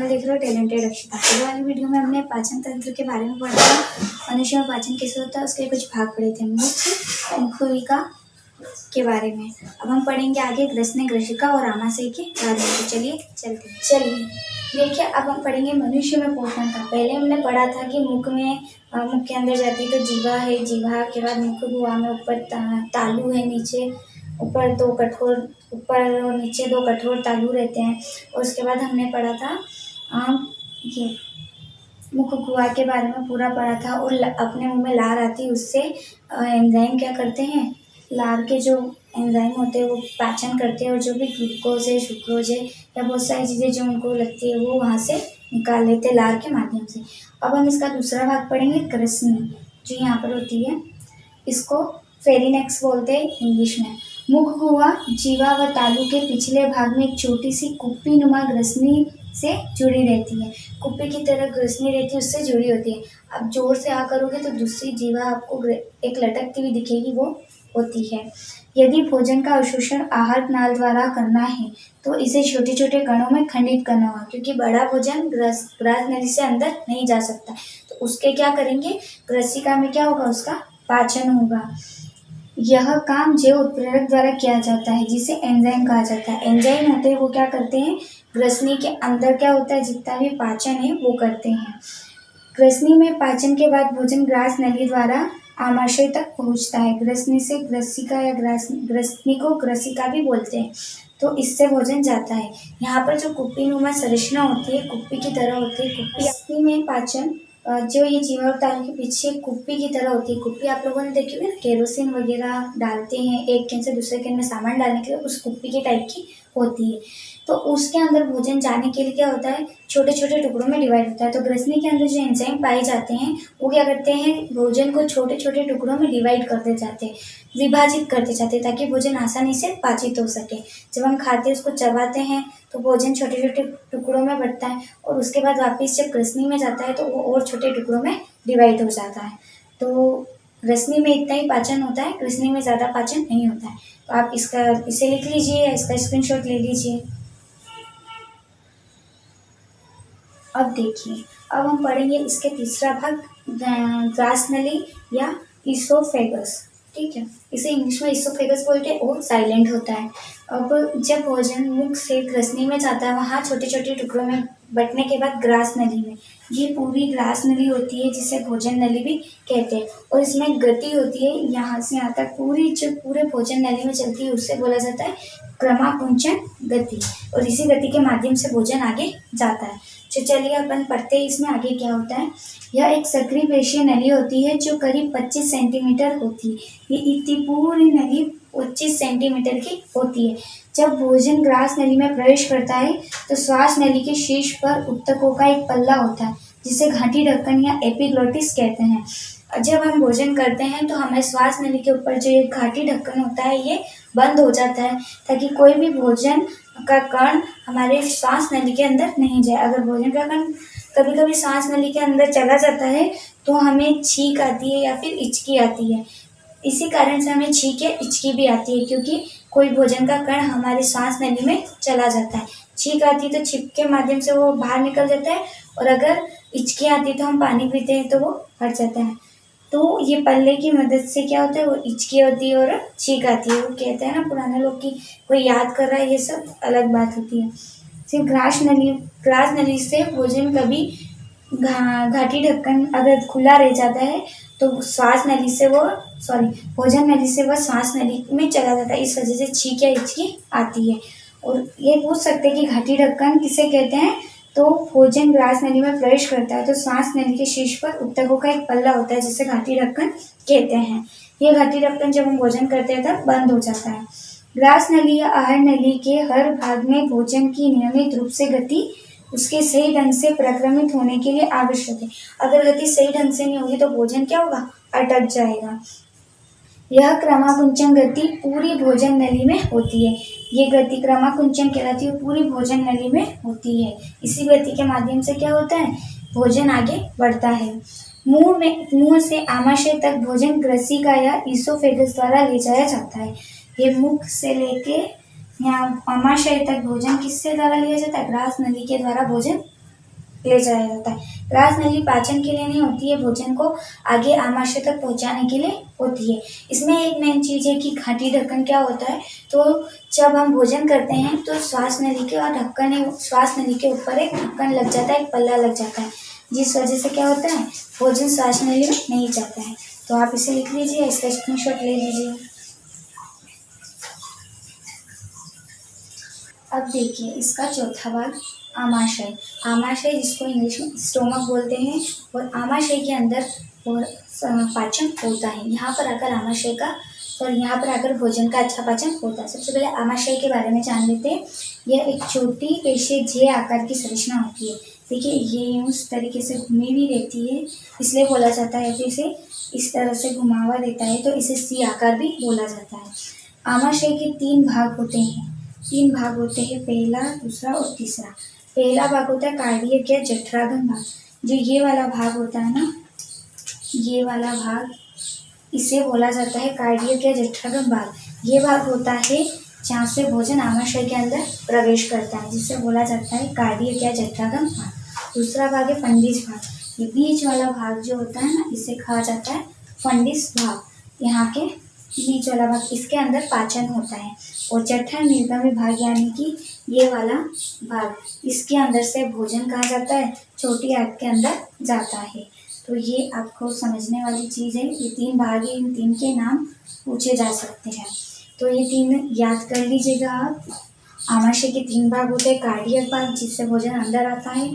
Channel देख रहे हो टैलेंटेड अक्षिता। पहले वाली वीडियो में हमने पाचन तंत्र के बारे में पढ़ा था। मनुष्य में पाचन कैसे होता है उसके कुछ भाग पढ़े थे, मुख्य मुखविका के बारे में। अब हम पढ़ेंगे आगे ग्रसने, ग्रसिका और आमाशय के बारे में। तो चलिए चलिए देखिए, अब हम पढ़ेंगे मनुष्य में पोषण का। पहले हमने पढ़ा था कि मुख के अंदर जाती है तो जीवा है, जीवा के बाद मुख गुहा में ऊपर तालू है, नीचे ऊपर और नीचे दो कठोर तालू रहते हैं। और उसके बाद हमने पढ़ा था ये मुख गुहा के बारे में पूरा पढ़ा था। और अपने मुंह में लार आती है, उससे एंजाइम क्या करते हैं, लार के जो एंजाइम होते हैं वो पाचन करते हैं और जो भी ग्लूकोज है, सुक्रोज है या बहुत सारी चीज़ें जो उनको लगती है वो वहाँ से निकाल लेते हैं लार के माध्यम से। अब हम इसका दूसरा भाग पढ़ेंगे ग्रसनी, जो यहाँ पर होती है। इसको फेरिनेक्स बोलते हैं इंग्लिश में। मुख गुहा जीवा व तालू के पिछले भाग में एक छोटी सी कुप्पी नुमा ग्रसनी से जुड़ी रहती है। कुप्पी की तरह ग्रसनी रहती है, उससे जुड़ी होती है। अब जोर से आ करोगे तो दूसरी जीवा आपको एक लटकती हुई दिखेगी, वो होती है। यदि भोजन का अवशोषण आहार नाल द्वारा करना है तो इसे छोटे छोटे कणों में खंडित करना होगा, क्योंकि बड़ा भोजन ग्रास नली से अंदर नहीं जा सकता। तो उसके क्या करेंगे, ग्रसिका में क्या होगा, उसका पाचन होगा। यह काम जैव उत्प्रेरक द्वारा किया जाता है, जिसे एंजाइम कहा जाता है। एंजाइम होते हैं वो क्या करते हैं, ग्रसनी के अंदर क्या होता है, जितना भी पाचन है वो करते हैं। ग्रसनी में पाचन के बाद भोजन ग्रास नली द्वारा आमाशय तक पहुंचता है। ग्रसनी से ग्रसिका या ग्रसनी को ग्रसिका भी बोलते हैं। तो इससे भोजन जाता है। यहाँ पर जो कुप्पी नुमा संरचना होती है, कुप्पी की तरह होती है। कुप्पी में पाचन जो ये जीवा और तालू के पीछे कुप्पी की तरह होती है। कुप्पी आप लोगों ने देखी होगी ना, केरोसिन वगैरह डालते हैं एक कैन से दूसरे कैन में सामान डालने के लिए, उस कुप्पी के टाइप की होती है। तो उसके अंदर भोजन जाने के लिए क्या होता है, छोटे छोटे टुकड़ों में डिवाइड होता है। तो ग्रसनी के अंदर जो एंजाइम पाए जाते हैं वो क्या करते हैं, भोजन को छोटे छोटे टुकड़ों में डिवाइड करते जाते हैं, विभाजित करते जाते हैं, ताकि भोजन आसानी से पाचित हो सके। जब हम खाते हैं, उसको चबाते हैं तो भोजन छोटे छोटे टुकड़ों में बढ़ता है और उसके बाद वापस जब ग्रसनी में जाता है तो वो और छोटे टुकड़ों में डिवाइड हो जाता है। तो ग्रसनी में इतना ही पाचन होता है, ग्रसनी में ज़्यादा पाचन नहीं होता है। तो आप इसे लिख लीजिए या इसका स्क्रीनशॉट ले लीजिए। अब देखिए, अब हम पढ़ेंगे इसके तीसरा भाग, ग्रास नली या इसोफेगस। ठीक है, इसे इंग्लिश में इसोफेगस बोलते हैं और साइलेंट होता है। अब जब भोजन मुख से ग्रसनी में जाता है, वहाँ छोटे छोटे टुकड़ों में बंटने के बाद ग्रास नली में, ये पूरी ग्रास नली होती है जिसे भोजन नली भी कहते हैं। और इसमें गति होती है, यहाँ से यहाँ तक पूरी जो पूरे भोजन नली में चलती है उससे बोला जाता है क्रमाकुंचन गति। और इसी गति के माध्यम से भोजन आगे जाता है। तो चलिए अपन पढ़ते हैं इसमें आगे क्या होता है। यह एक सक्रिय पेशीय नली होती है जो करीब 25 सेंटीमीटर होती है। ये इतनी पूरी नली 25 सेंटीमीटर की होती है। जब भोजन ग्रास नली में प्रवेश करता है तो श्वास नली के शीर्ष पर उत्तकों का एक पल्ला होता है, जिसे घाटी ढक्कन या एपिग्लोटिस कहते हैं। जब हम भोजन करते हैं तो हमें श्वास नली के ऊपर जो एक घाटी ढक्कन होता है ये बंद हो जाता है, ताकि कोई भी भोजन का कण हमारे श्वास नली के अंदर नहीं जाए। अगर भोजन का कण कभी कभी श्वास नली के अंदर चला जाता है तो हमें छींक आती है या फिर इचकी आती है। इसी कारण से हमें छींक या इचकी भी आती है, क्योंकि कोई भोजन का कण हमारे श्वास नली में चला जाता है। छींक आती है तो छींक के माध्यम से वो बाहर निकल जाता है, और अगर इचकी आती है तो हम पानी पीते हैं तो वो हट जाता है। तो ये पल्ले की मदद से क्या होता है, वो इचकी होती है और छींक आती है। वो कहते हैं ना पुराने लोग की कोई याद कर रहा है, ये सब अलग बात होती है। सिर्फ ग्रास नली से भोजन कभी घाटी ढक्कन अगर खुला रह जाता है तो भोजन नली से वह श्वास नली में चला जाता है। इस वजह से छींक या इचकी आती है। और ये पूछ सकते हैं कि घाटी ढक्कन किसे कहते हैं, तो भोजन ग्रास नली में प्रवेश करता है तो श्वास नली के शीर्ष पर उत्तकों का एक पल्ला होता है, जिसे घाटी ढक्कन कहते हैं। ये घाटी ढक्कन जब हम भोजन करते हैं तब बंद हो जाता है। ग्रास नली या आहार नली के हर भाग में भोजन की नियमित रूप से गति उसके सही ढंग से प्रक्रमित होने के लिए आवश्यक है। अगर गति सही ढंग से नहीं होगी तो भोजन क्या होगा, अटक जाएगा। यह क्रमाकुंचन गति पूरी भोजन नली में होती है। ये गति क्रमाकुंचन कहलाती है, पूरी भोजन नली में होती है। इसी गति के माध्यम से क्या होता है, भोजन आगे बढ़ता है। मुंह से आमाशय तक भोजन ग्रसिका या इसोफेगस द्वारा ले जाया जाता है। ये मुख से लेके यहाँ आमाशय तक भोजन किससे द्वारा लिया जाता है, ग्रास नली के द्वारा भोजन ले जाया जाता है। ग्रास नली पाचन के लिए नहीं होती है, भोजन को आगे आमाशय तक पहुंचाने के लिए होती है। इसमें एक मेन चीज़ है कि घाटी ढक्कन क्या होता है, तो जब हम भोजन करते हैं तो श्वास नली के और ढक्कन है, श्वास नली के ऊपर एक ढक्कन लग जाता है, एक पल्ला लग जाता है, जिस वजह से क्या होता है, भोजन श्वास नली में नहीं जाता है। तो आप इसे लिख लीजिए, इसका स्क्रीनशॉट ले लीजिए। अब देखिए इसका चौथा भाग आमाशय। आमाशय जिसको इंग्लिश में स्टोमक बोलते हैं, और आमाशय के अंदर और पाचन होता है। यहाँ पर आकर आमाशय का और यहाँ पर आकर भोजन का अच्छा पाचन होता है। सबसे पहले आमाशय के बारे में जान लेते हैं। यह एक छोटी पेशीय जे आकार की संरचना होती है। देखिए ये उस तरीके से घूमी भी रहती है, इसलिए बोला जाता है, फिर इसे इस तरह से घुमावा देता है तो इसे सी आकार भी बोला जाता है। आमाशय के 3 भाग होते हैं। 3 भाग होते हैं, पहला, दूसरा और तीसरा। पहला भाग होता है कार्डियक या जठरागम भाग। जो ये वाला भाग होता है ना, ये वाला भाग, इसे बोला जाता है कार्डियक या जठरागम भाग। ये भाग होता है जहाँ से भोजन आमाशय के अंदर प्रवेश करता है, जिसे बोला जाता है कार्डियक या जठरागम भाग। दूसरा भाग है फंडिस भाग। ये बीच वाला भाग जो होता है ना, इसे कहा जाता है फंडिस भाग। यहाँ के बीच वाला भाग, इसके अंदर पाचन होता है। और जठर निर्गमी भाग यानी कि ये वाला भाग, इसके अंदर से भोजन कहा जाता है, छोटी आंत के अंदर जाता है। तो ये आपको समझने वाली चीज़ है। ये 3 भाग है, इन 3 के नाम पूछे जा सकते हैं। तो ये 3 याद कर लीजिएगा आप। आमाशय के 3 भाग होते हैं, कार्डियक भाग जिससे भोजन अंदर आता है,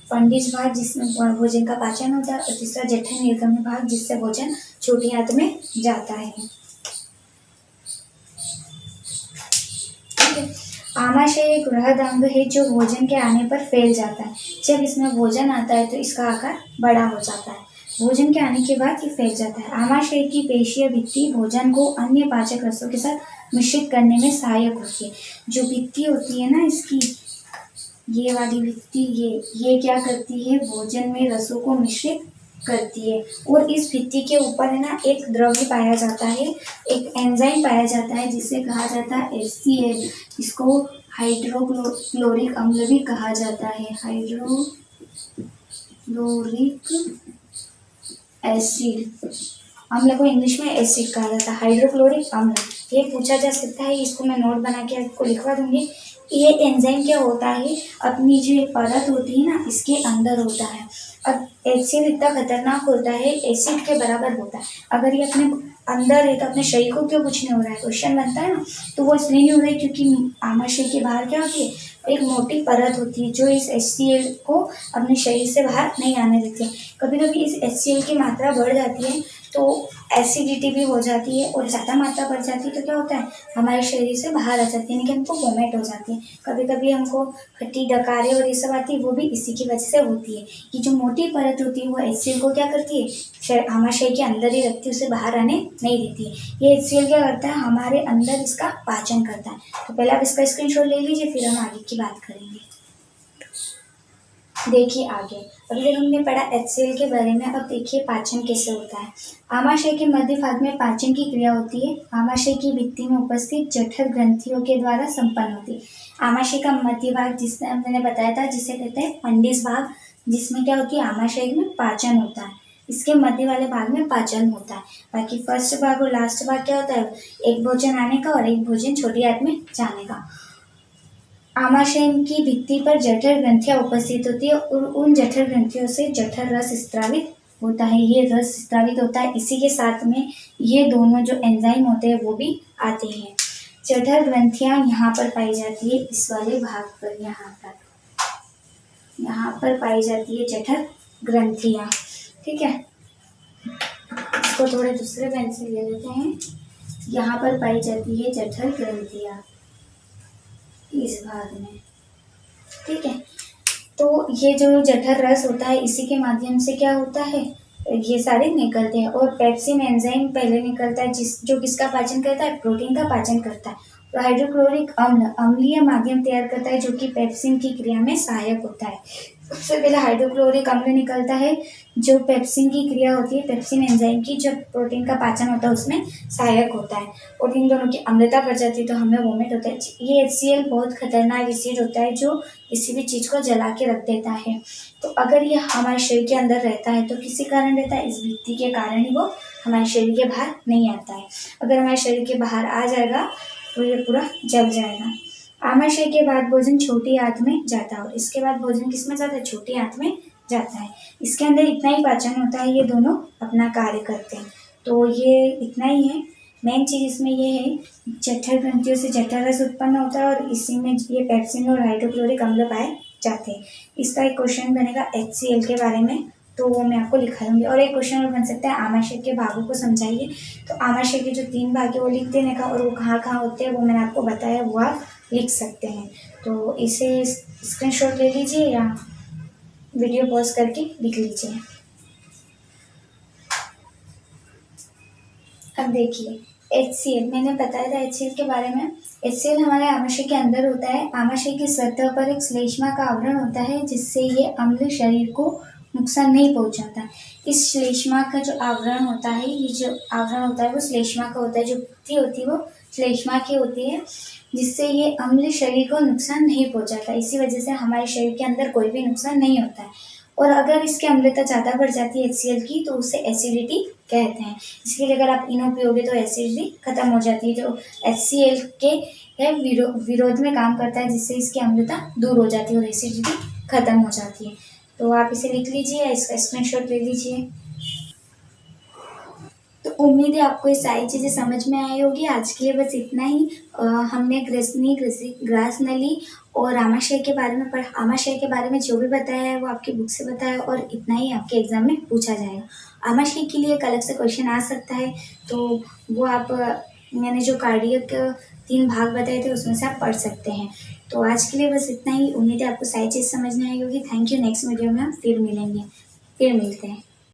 फंडिस भाग जिसमें भोजन का पाचन होता है, और तीसरा जठर निर्गमी भाग जिससे भोजन छोटी आंत में जाता है। आमाशय एक बृहद अंग है जो भोजन के आने पर फैल जाता है। जब इसमें भोजन आता है तो इसका आकार बड़ा हो जाता है। भोजन के आने के बाद ये फैल जाता है। आमाशय की पेशीय भित्ति भोजन को अन्य पाचक रसों के साथ मिश्रित करने में सहायक होती है। जो भित्ति होती है ना इसकी, ये वाली भित्ति, ये क्या करती है, भोजन में रसों को मिश्रित करती है। और इस भित्ति के ऊपर है ना एक द्रव्य पाया जाता है, एक एंजाइम पाया जाता है जिसे कहा जाता है HCl। इसको हाइड्रोक्लोरिक अम्ल भी कहा जाता है, हाइड्रोक्लोरिक एसिड। अम्ल को इंग्लिश में एसिड कहा जाता है, हाइड्रोक्लोरिक अम्ल। ये पूछा जा सकता है, इसको मैं नोट बना के आपको लिखवा दूंगी। ये एंजाइम क्या होता है, अपनी जो परत होती है ना, इसके अंदर होता है। अब HCl इतना खतरनाक होता है, एसिड के बराबर होता है। अगर ये अपने अंदर है तो अपने शरीर को क्यों कुछ नहीं हो रहा है, क्वेश्चन बनता है ना। तो वो इसलिए नहीं हो रहा है क्योंकि आमाशय के बाहर क्या होती है, एक मोटी परत होती है जो इस HCl को अपने शरीर से बाहर नहीं आने देती है। कभी कभी इस HCl की मात्रा बढ़ जाती है तो एसिडिटी भी हो जाती है, और ज़्यादा मात्रा बढ़ जाती है तो क्या होता है, हमारे शरीर से बाहर आ जाती है, यानी कि हमको वोमिट हो जाती है। कभी कभी हमको खट्टी डकारें और ये सब आती है, वो भी इसी की वजह से होती है। कि जो मोटी परत होती है वो HCl को क्या करती है, आमाशय के अंदर ही रखती है, उसे बाहर आने नहीं देती है। ये HCl क्या करता है, हमारे अंदर इसका पाचन करता है। तो पहले आप इसका स्क्रीनशॉट ले लीजिए, फिर हम आगे की बात करेंगे। देखिए आगे, अभी तक हमने पढ़ा HCl के बारे में। अब देखिए पाचन कैसे होता है। आमाशय के मध्य भाग में पाचन की क्रिया होती है। आमाशय की भित्ति में उपस्थित जठर ग्रंथियों के द्वारा संपन्न होती है। आमाशय का मध्य भाग जिसने मैंने बताया था, जिसे कहते हैं फंडिस भाग, जिसमें क्या होती है, आमाशय में पाचन होता है। इसके मध्य वाले भाग में पाचन होता है। बाकी फर्स्ट भाग और लास्ट भाग क्या होता है, एक भोजन आने का और एक भोजन छोटी आंत में जाने का। आमाशय की भित्ति पर जठर ग्रंथियां उपस्थित होती है और उन जठर ग्रंथियों से जठर रस स्त्रावित होता है। ये रस स्त्रावित होता है, इसी के साथ में ये दोनों जो एंजाइम होते हैं वो भी आते हैं। जठर ग्रंथियां यहाँ पर पाई जाती है, इस वाले भाग पर, यहाँ पर पाई जाती है जठर ग्रंथियां। ठीक है, इसको थोड़े दूसरे पेन से ले लेते हैं। यहाँ पर पाई जाती है जठर ग्रंथियां, इस भाग में। ठीक है, तो ये जो जठर रस होता है, इसी के माध्यम से क्या होता है, ये सारे निकलते हैं। और पेप्सिन एंजाइम पहले निकलता है, जो किसका पाचन करता है, प्रोटीन का पाचन करता है। और हाइड्रोक्लोरिक अम्ल अम्लीय माध्यम तैयार करता है, जो कि पेप्सिन की क्रिया में सहायक होता है। सबसे पहले हाइड्रोक्लोरिक अम्ल निकलता है, जो पेप्सिन की क्रिया होती है, पेप्सिन एंजाइम की, जब प्रोटीन का पाचन होता है उसमें सहायक होता है और इन दोनों की अम्लता बढ़ जाती है तो हमें वोमिट होता है। ये HCl बहुत खतरनाक एसिड होता है जो किसी भी चीज़ को जला के रख देता है। तो अगर ये हमारे शरीर के अंदर रहता है तो किसी कारण रहता है, इस वृत्ति के कारण ही वो हमारे शरीर के बाहर नहीं आता है। अगर हमारे शरीर के बाहर आ जाएगा तो ये पूरा जल जाएगा। आमाशय के बाद भोजन छोटी आंत में जाता है और इसके बाद भोजन किस में जाता है, छोटी आंत में जाता है। इसके अंदर इतना ही पाचन होता है, ये दोनों अपना कार्य करते हैं। तो ये इतना ही है। मेन चीज़ इसमें ये है, जठर ग्रंथियों से जठर रस उत्पन्न होता है और इसी में ये पेप्सिन और हाइड्रोक्लोरिक अम्ल पाए जाते हैं। इसका एक क्वेश्चन बनेगा HCl के बारे में, तो वो मैं आपको लिखा दूंगी। और एक क्वेश्चन और बन सकता है आमाशय के भागों को समझाइए। तो आमाशय के जो 3 भाग है वो लिख देने का, और वो कहाँ कहाँ होते हैं वो मैंने आपको बताया, वो आप लिख सकते हैं। तो इसे स्क्रीनशॉट ले लीजिए या वीडियो पॉज करके लिख लीजिए। अब देखिए HCl, मैंने बताया था HCl के बारे में। HCl हमारे आमाशय के अंदर होता है। आमाशय की सतह पर एक श्लेष्मा का आवरण होता है जिससे ये अम्ल शरीर को नुकसान नहीं पहुंचाता। इस श्लेष्मा का जो आवरण होता है, ये जो आवरण होता है वो श्लेष्मा का होता है, जो भित्ति होती है वो श्लेष्मा की होती है, जिससे ये अम्ल शरीर को नुकसान नहीं पहुंचाता। इसी वजह से हमारे शरीर के अंदर कोई भी नुकसान नहीं होता है। और अगर इसकी अम्लता ज़्यादा बढ़ जाती है HCl की तो उसे एसिडिटी कहते हैं। इसके लिए अगर आप इनो पियोगे तो एसिडिटी खत्म हो जाती है, जो HCl के विरोध में काम करता है, जिससे इसकी अम्लता दूर हो जाती है और एसिडिटी खत्म हो जाती है। तो आप इसे लिख लीजिए, इसका स्क्रीनशॉट ले लीजिए। तो उम्मीद है आपको ये सारी चीज़ें समझ में आई होगी। आज के लिए बस इतना ही। हमने ग्रसनी, ग्रास नली और आमाशय के बारे में पढ़ा। आमाशय के बारे में जो भी बताया है वो आपकी बुक से बताया, और इतना ही आपके एग्जाम में पूछा जाएगा। आमाशय के लिए एक अलग से क्वेश्चन आ सकता है, तो वो आप मैंने जो कार्डियक 3 भाग बताए थे उसमें से आप पढ़ सकते हैं। तो आज के लिए बस इतना ही। उम्मीद है आपको सारी चीज़ समझ में आई होगी। Thank you. नेक्स्ट वीडियो में हम फिर मिलते हैं।